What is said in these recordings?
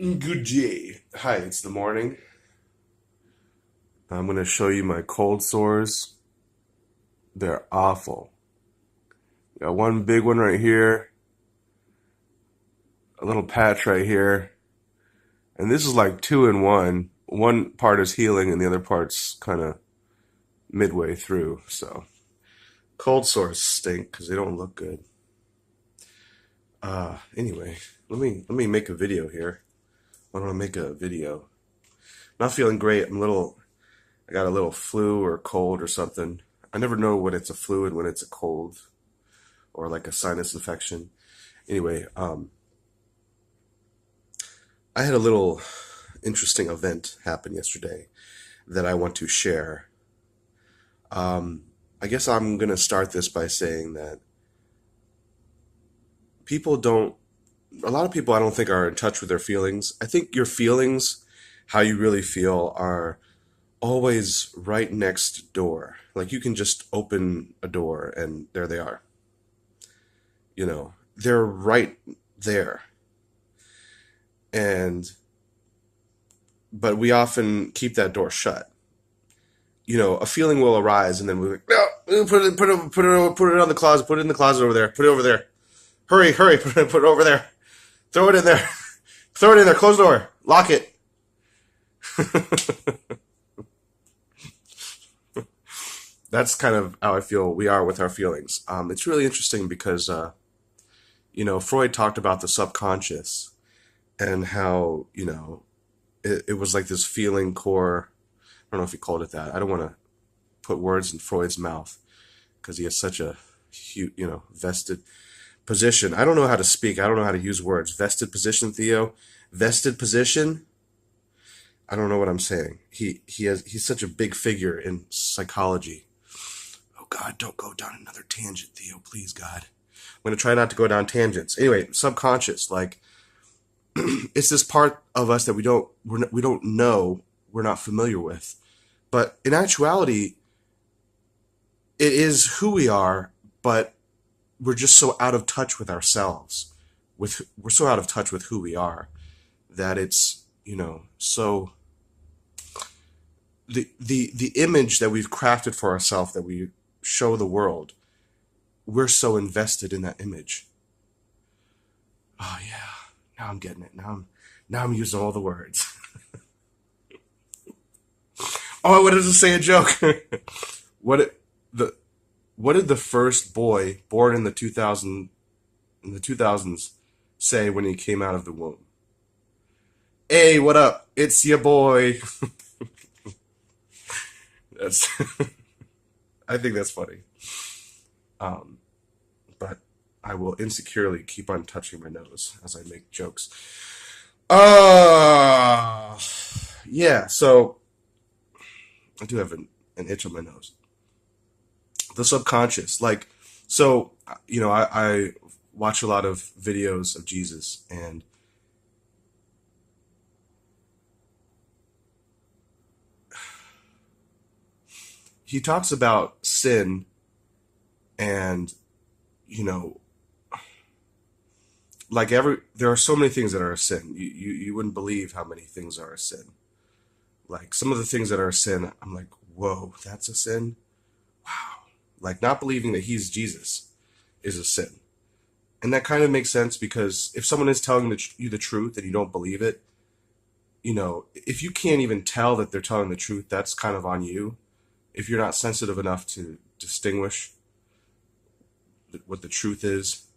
Good day. Hi, it's the morning. I'm going to show you my cold sores. They're awful. Got one big one right here, a little patch right here, and this is like two in one. One part is healing and the other part's kind of midway through. So, cold sores stink because they don't look good. Anyway, let me make a video here. I want to make a video. Not feeling great. I got a little flu or cold or something. I never know when it's a flu and when it's a cold or like a sinus infection. Anyway, I had a little interesting event happen yesterday that I want to share. I guess I'm going to start this by saying that people don't, a lot of people I don't think are in touch with their feelings. I think your feelings, how you really feel, are always right next door. Like you can just open a door and there they are. They're right there. But we often keep that door shut. A feeling will arise and then we're like, no, put it on the closet, put it in the closet over there, put it over there. Hurry, put it over there. Throw it in there. Throw it in there, close the door, lock it. That's kind of how I feel we are with our feelings. It's really interesting because, Freud talked about the subconscious and how, it was like this feeling core. I don't know if he called it that. I don't want to put words in Freud's mouth because he has such a huge, vested position. I don't know how to speak. I don't know how to use words. Vested position, Theo. Vested position. I don't know what I'm saying. He's such a big figure in psychology. Oh God, don't go down another tangent, Theo. Please, God. I'm gonna try not to go down tangents. Anyway, subconscious, like it's this part of us that we don't know, we're not familiar with. But in actuality, it is who we are, but we're just so out of touch with ourselves. We're so out of touch with who we are that it's, so the image that we've crafted for ourselves that we show the world, we're so invested in that image. Oh yeah, now I'm getting it. Now I'm using all the words. Oh, I wanted to say a joke. What it, the what did the first boy born in the 2000s say when he came out of the womb? Hey, what up? It's your boy. That's I think that's funny. But I will insecurely keep on touching my nose as I make jokes. Yeah, so I do have an itch on my nose. The subconscious, I watch a lot of videos of Jesus, and he talks about sin, and you know, there are so many things that are a sin. You wouldn't believe how many things are a sin. Like some of the things that are a sin, I'm like, whoa, that's a sin. Wow. Like not believing that he's Jesus is a sin. And that kind of makes sense because if someone is telling you the truth and you don't believe it, if you can't even tell that they're telling the truth, that's kind of on you. If you're not sensitive enough to distinguish what the truth is,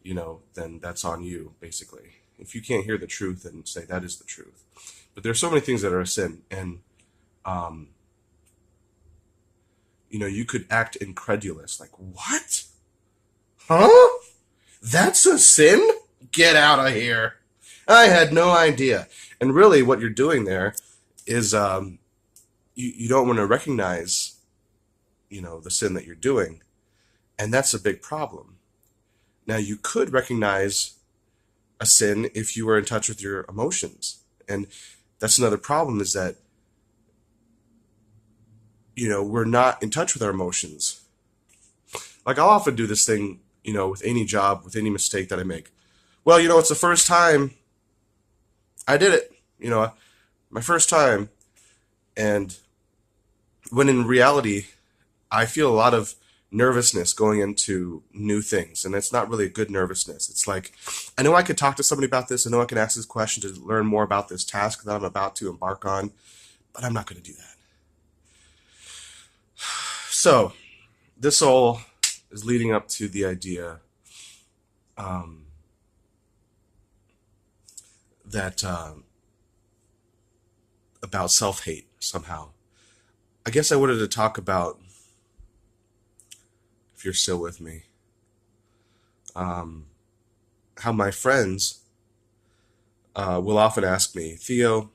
then that's on you, basically. If you can't hear the truth and say that is the truth. But there's so many things that are a sin. And, you could act incredulous. Like, what? Huh? That's a sin? Get out of here. I had no idea. And really what you're doing there is you don't want to recognize, the sin that you're doing. And that's a big problem. Now, you could recognize a sin if you were in touch with your emotions. And that's another problem is that, we're not in touch with our emotions. Like I'll often do this thing, with any job, with any mistake that I make. Well, it's the first time I did it, my first time. And when in reality, I feel a lot of nervousness going into new things, and it's not really a good nervousness. It's like, I know I could talk to somebody about this. I know I can ask this question to learn more about this task that I'm about to embark on, but I'm not going to do that. So, this all is leading up to the idea um, that about self hate somehow. I guess I wanted to talk about, if you're still with me, um, how my friends will often ask me, Theo,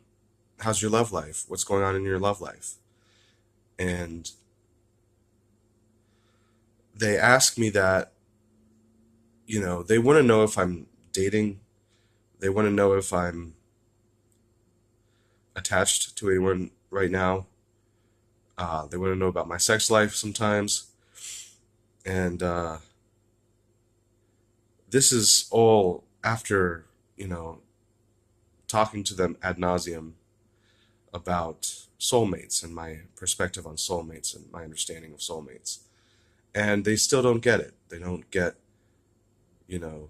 how's your love life? What's going on in your love life? And they ask me that, they want to know if I'm dating. They want to know if I'm attached to anyone right now. They want to know about my sex life sometimes. And this is all after, talking to them ad nauseum about soulmates and my perspective on soulmates and my understanding of soulmates. And they still don't get it. They don't get, you know,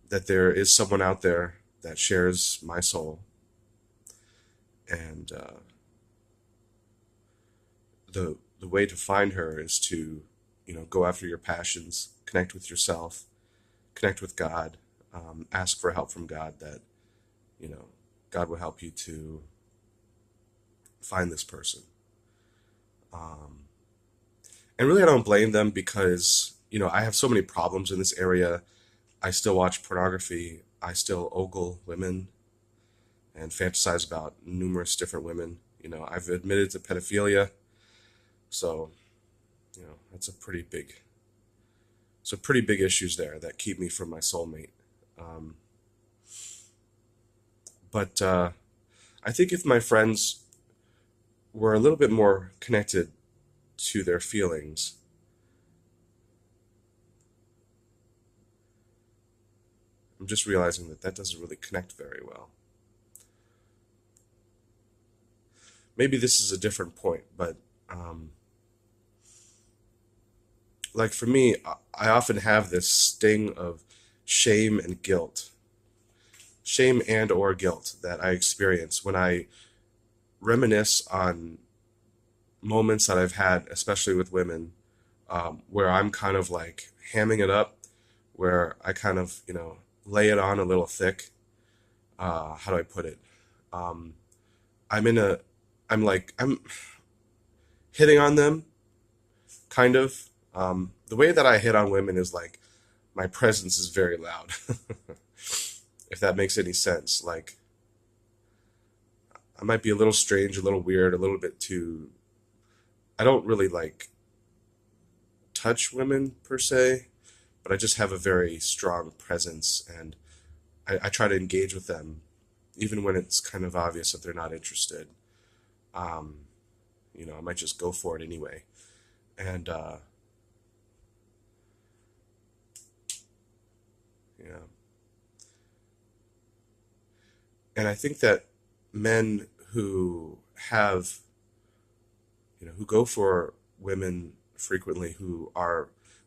that there is someone out there that shares my soul. And the way to find her is to, go after your passions, connect with yourself, connect with God, ask for help from God that, you know, God will help you to find this person. Um, and really, I don't blame them because, I have so many problems in this area. I still watch pornography. I still ogle women and fantasize about numerous different women. I've admitted to pedophilia. So, that's some pretty big issues there that keep me from my soulmate. Um, but I think if my friends were a little bit more connected to their feelings, I'm just realizing that that doesn't really connect very well. Maybe this is a different point, but um, like for me, I often have this sting of shame and guilt, shame and or guilt that I experience when I reminisce on moments that I've had, especially with women, where I'm kind of like hamming it up, where I kind of, lay it on a little thick. How do I put it? Um, I'm in a, I'm hitting on them, kind of. The way that I hit on women is like my presence is very loud, if that makes any sense. Like I might be a little strange, a little weird, a little bit too. I don't really like touch women per se, but I just have a very strong presence, and I try to engage with them, even when it's kind of obvious that they're not interested. Um, I might just go for it anyway, and you know, and I think that men who have, who go for women frequently, who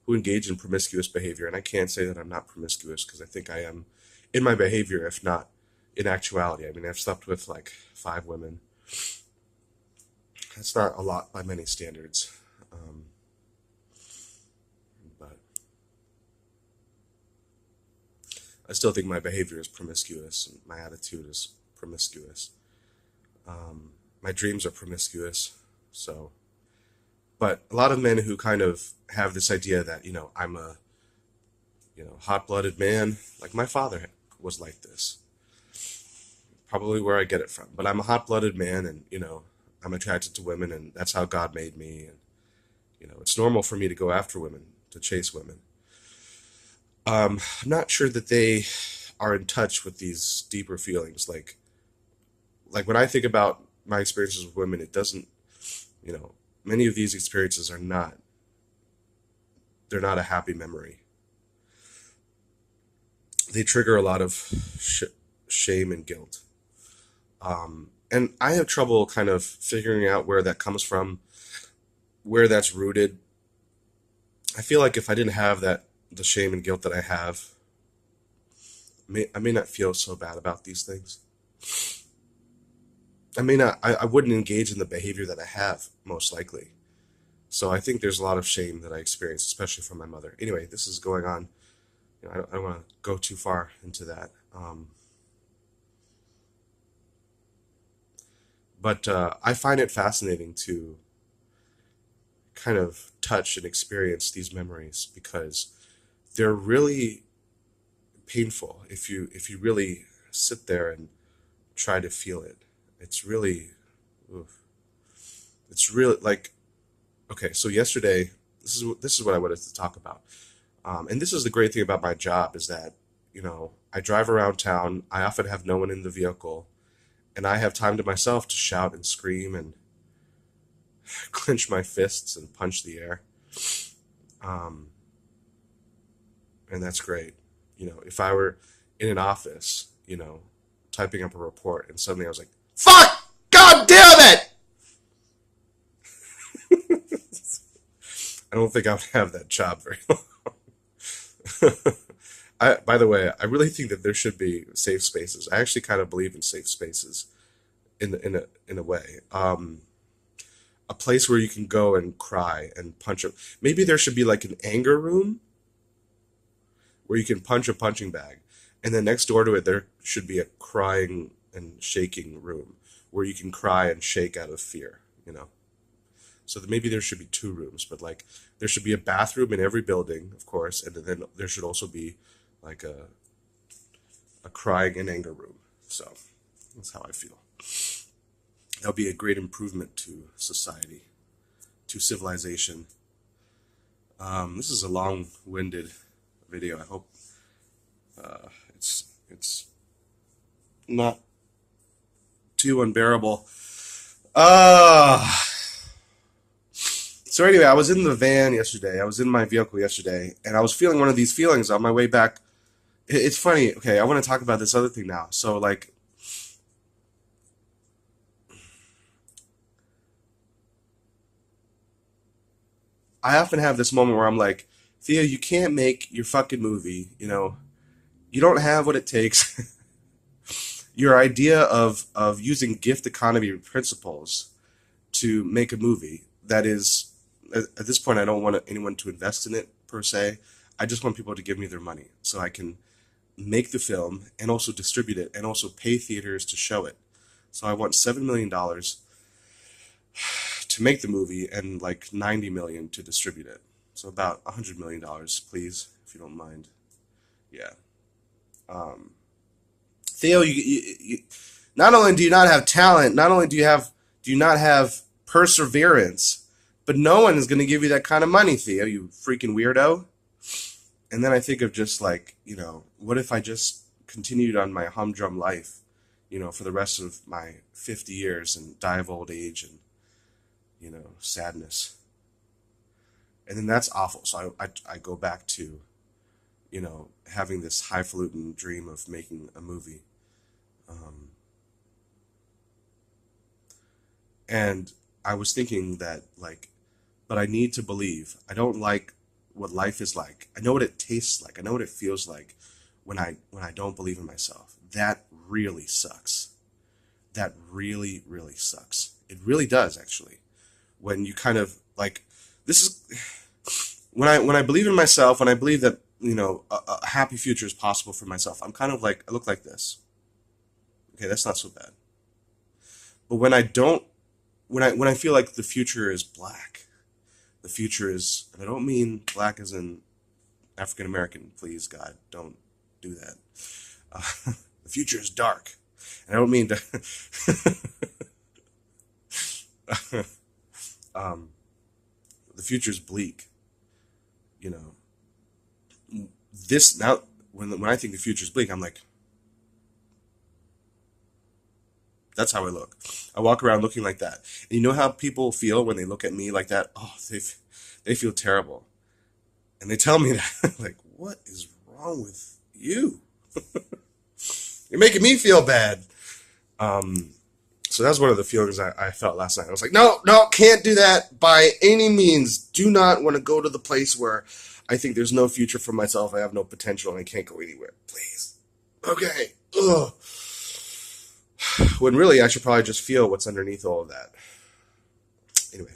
engage in promiscuous behavior, and I can't say that I'm not promiscuous because I think I am in my behavior, if not in actuality. I mean, I've slept with like 5 women. That's not a lot by many standards. Um, but I still think my behavior is promiscuous and my attitude is promiscuous. My dreams are promiscuous. So, but a lot of men who kind of have this idea that, I'm a, hot-blooded man, like my father was like this, probably where I get it from. But I'm a hot-blooded man, and I'm attracted to women, and that's how God made me. And it's normal for me to go after women, to chase women. I'm not sure that they are in touch with these deeper feelings. Like when I think about my experiences with women, it doesn't, you know, many of these experiences are not. They're not a happy memory. They trigger a lot of shame and guilt. And I have trouble kind of figuring out where that comes from, where that's rooted. I feel like if I didn't have the shame and guilt that I have, I may not feel so bad about these things. I may not, I wouldn't engage in the behavior that I have, most likely. So I think there's a lot of shame that I experience, especially from my mother. Anyway, this is going on. I don't want to go too far into that. But I find it fascinating to kind of touch and experience these memories because they're really painful if you really sit there and try to feel it. It's really, oof. It's really like, okay. So yesterday, this is what I wanted to talk about. And this is the great thing about my job is that I drive around town. I often have no one in the vehicle, and I have time to myself to shout and scream and clench my fists and punch the air. Um, and that's great. If I were in an office, typing up a report, and suddenly I was like, "Fuck! God damn it!" I don't think I would have that job very long. By the way, I really think that there should be safe spaces. I actually kind of believe in safe spaces in a way. A place where you can go and cry and punch a. Maybe there should be like an anger room where you can punch a punching bag, and then next door to it there should be a crying and shaking room where you can cry and shake out of fear. So that maybe there should be two rooms, but like there should be a bathroom in every building, of course, and then there should also be like a crying and anger room. So that's how I feel. That would be a great improvement to society, to civilization. This is a long-winded video. I hope it's not too unbearable. So anyway, I was in the van yesterday. I was in my vehicle yesterday, and I was feeling one of these feelings on my way back. It's funny. Okay, I want to talk about this other thing now. So like, I often have this moment where I'm like, Theo, you can't make your fucking movie. You don't have what it takes. Your idea of using gift economy principles to make a movie that is, at this point, I don't want anyone to invest in it per se. I just want people to give me their money so I can make the film and also distribute it and also pay theaters to show it. So I want $7 million to make the movie and like 90 million to distribute it. So about $100 million, please, if you don't mind. Yeah. Theo, you not only do you not have talent, not only do you not have perseverance, but no one is going to give you that kind of money, Theo, you freaking weirdo. And then I think of just like, what if I just continued on my humdrum life, for the rest of my 50 years and die of old age and, sadness. And then that's awful. So I go back to, having this highfalutin dream of making a movie. And I was thinking that, like, but I need to believe. I don't like what life is like. I know what it tastes like. I know what it feels like when I don't believe in myself. That really sucks. That really, really sucks. It really does, actually. When you kind of like, this is when I believe in myself, when I believe that a happy future is possible for myself. I'm kind of like, I look like this. Okay, that's not so bad. But when I don't, when I feel like the future is black, the future is, and I don't mean black as in African American. Please, God, don't do that. The future is dark, and I don't mean to. The future is bleak. This now when I think the future is bleak, I'm like, that's how I look. I walk around looking like that. And you know how people feel when they look at me like that? Oh, they feel terrible. And they tell me that, like, what is wrong with you? You're making me feel bad. So that's one of the feelings I felt last night. I was like, no, no, can't do that by any means. Do not want to go to the place where I think there's no future for myself. I have no potential and I can't go anywhere. Please. Okay. Ugh. When really I should probably just feel what's underneath all of that. Anyway.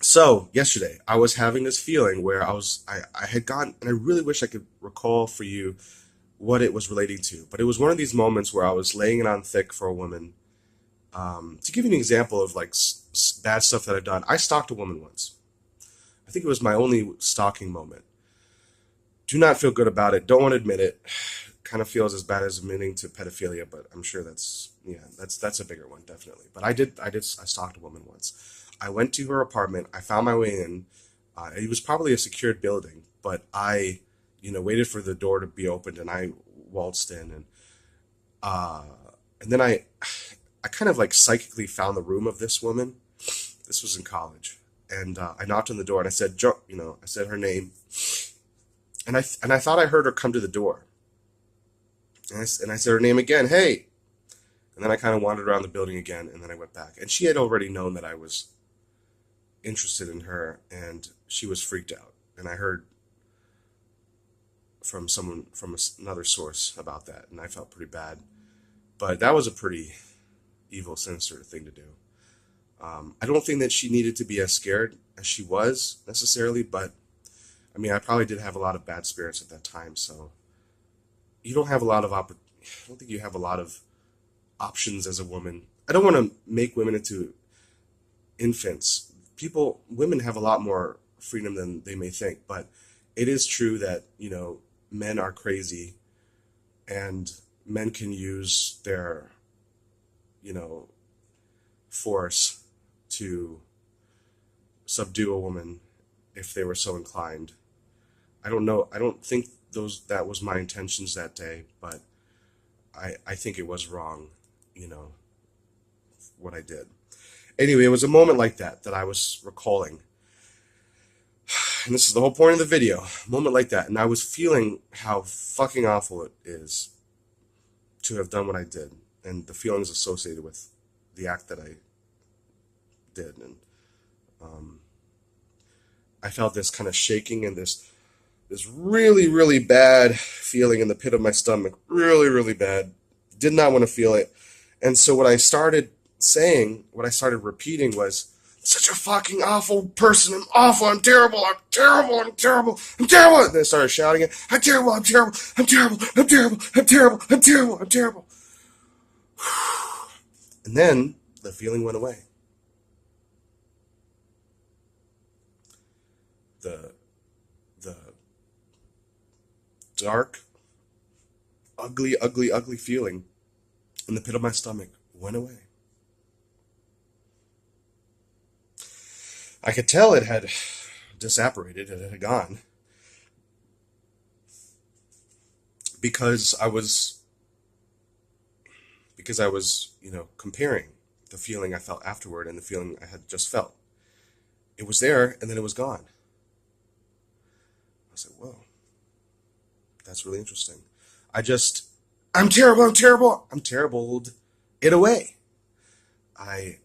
So yesterday I was having this feeling where I had gone, and I really wish I could recall for you what it was relating to. But it was one of these moments where I was laying it on thick for a woman. To give you an example of like bad stuff that I've done, I stalked a woman once. I think it was my only stalking moment. Do not feel good about it. Don't want to admit it. Kind of feels as bad as admitting to pedophilia, but I'm sure that's a bigger one, definitely. But I stalked a woman once. I went to her apartment. I found my way in. It was probably a secured building, but I, waited for the door to be opened, and I waltzed in, and then I kind of like psychically found the room of this woman. This was in college, and I knocked on the door, and I said, I said her name, and I thought I heard her come to the door, and I said her name again, hey, and then I kind of wandered around the building again, and then I went back, and she had already known that I was interested in her, and she was freaked out, and I heard from someone from another source about that, and I felt pretty bad, but that was a pretty evil, sinister thing to do. I don't think that she needed to be as scared as she was necessarily, but I mean, I probably did have a lot of bad spirits at that time, so you don't have a lot of I don't think you have a lot of options as a woman. I don't want to make women into infants. Women have a lot more freedom than they may think, but it is true that, men are crazy, and men can use their, force to subdue a woman if they were so inclined. I don't know. I don't think that was my intentions that day, but I think it was wrong, what I did. Anyway, it was a moment like that I was recalling. And this is the whole point of the video. A moment like that. And I was feeling how fucking awful it is to have done what I did, and the feelings associated with the act that I did. And I felt this kind of shaking and this really, really bad feeling in the pit of my stomach. Really, really bad. Did not want to feel it. And so what I started repeating was, such a fucking awful person. I'm awful. I'm terrible. I'm terrible. I'm terrible. I'm terrible. And then I started shouting it. I'm terrible. I'm terrible. I'm terrible. I'm terrible. I'm terrible. I'm terrible. I'm terrible. And then the feeling went away. The dark, ugly, ugly, ugly feeling in the pit of my stomach went away. I could tell it had disapparated, it had gone, because I was, comparing the feeling I felt afterward and the feeling I had just felt. It was there, and then it was gone. I was like, whoa, that's really interesting. I'm terrible, I'm terrible, I'm terribled it away. I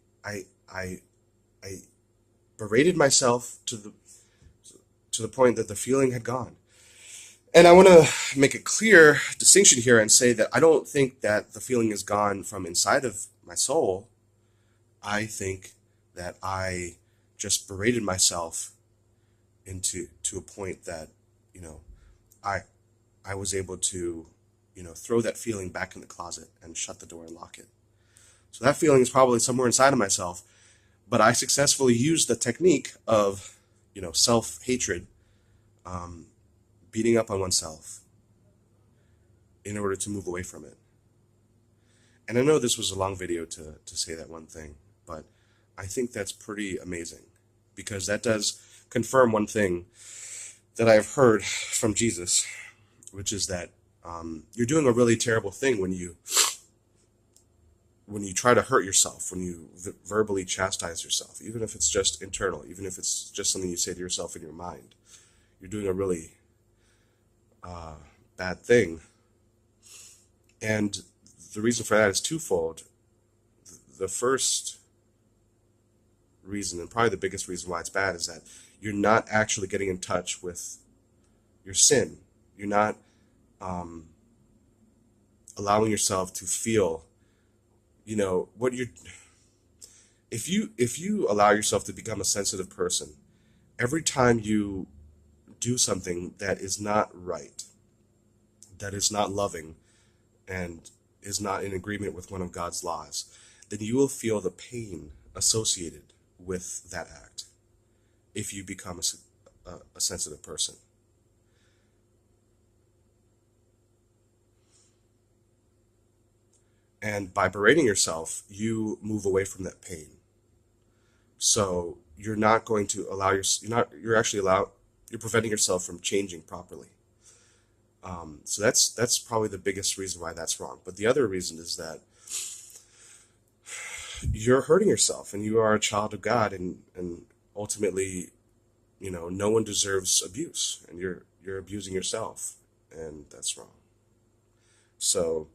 berated myself to the point that the feeling had gone. And I want to make a clear distinction here and say that I don't think that the feeling is gone from inside of my soul. I think that I just berated myself to a point that, I was able to, throw that feeling back in the closet and shut the door and lock it. So that feeling is probably somewhere inside of myself, but I successfully used the technique of, self-hatred, beating up on oneself in order to move away from it. And I know this was a long video to say that one thing, but I think that's pretty amazing, because that does confirm one thing that I've heard from Jesus, which is that you're doing a really terrible thing when you try to hurt yourself, when you verbally chastise yourself, even if it's just internal, even if it's just something you say to yourself in your mind. You're doing a really bad thing. And the reason for that is twofold. The first reason, and probably the biggest reason why it's bad, is that you're not actually getting in touch with your sin. You're not um, allowing yourself to feel, what you're. If you allow yourself to become a sensitive person, every time you do something that is not right, that is not loving, and is not in agreement with one of God's laws, then you will feel the pain associated with that act if you become a sensitive person. And by berating yourself, you move away from that pain. So you're not going to allow you're actually you're preventing yourself from changing properly. So that's probably the biggest reason why that's wrong. But the other reason is that you're hurting yourself, and you are a child of God, and ultimately, no one deserves abuse, and you're abusing yourself, and that's wrong. So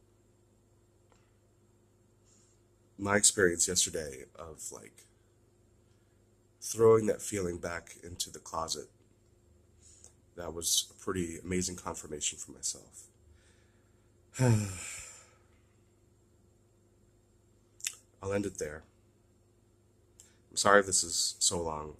my experience yesterday of like throwing that feeling back into the closet, that was a pretty amazing confirmation for myself. I'll end it there. I'm sorry if this is so long.